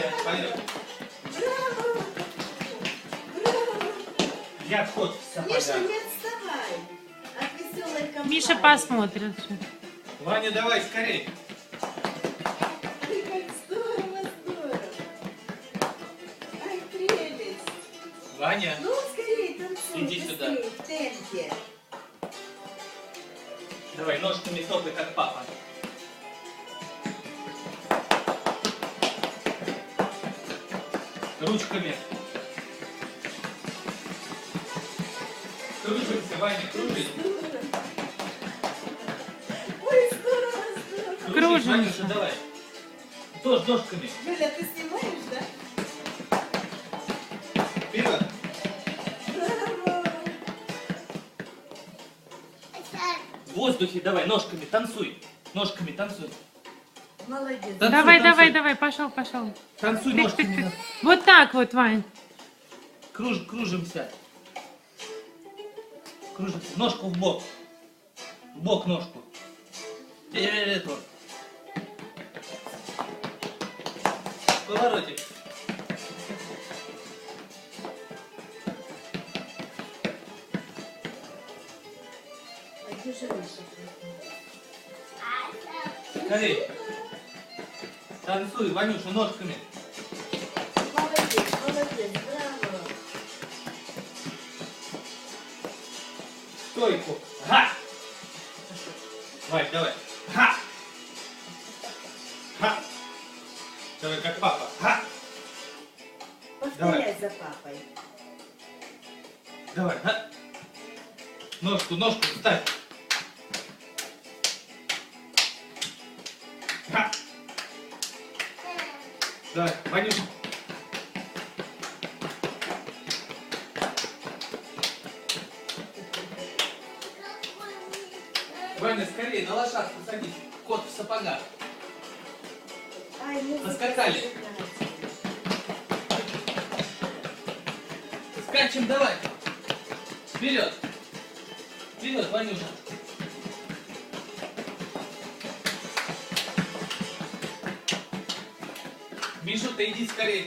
Ваня, пойдем. Браво! Браво! Я кот в Миша, сапогах. не отставай от веселой компании. Миша посмотрит. Ваня, давай скорей. Ой, как здорово, здорово. Ай, прелесть. Ваня, Ну, скорее танцуй, Иди сюда. быстрее, в темпе. давай ножками топай, как папа. Ручками. Кружимся, Ваня, кружись. Ой, здорово, здорово. Кружись, Кружимся. Ванюша, давай. Тоже ножками. Юля, ты снимаешь, да? Вперед. Браво! В воздухе давай, ножками танцуй. Ножками танцуй. Молодец. Танцуй, Давай, танцуй. давай, давай, пошел, пошел. Танцуй ножками. Вот так вот, Вань. Кружимся. Кружимся. Ножку в бок. В бок ножку. Эту. Поворотик. А где же Миша? Скорей. Танцуй, Ванюша, ножками. Молодец, молодец, браво. Стойку. Га! Вань, давай. Га! Га! Давай, как папа. Га! Повторяй за папой. Давай, га! Ножку, ножку ставь. Га! Давай, Ванюша. Ваня, скорее, на лошадку садись. Кот в сапогах. Ай, музыка Поскакали. зажигается. Скачем, давай. Вперед. Вперед, Ванюша. Миша, ты иди скорее.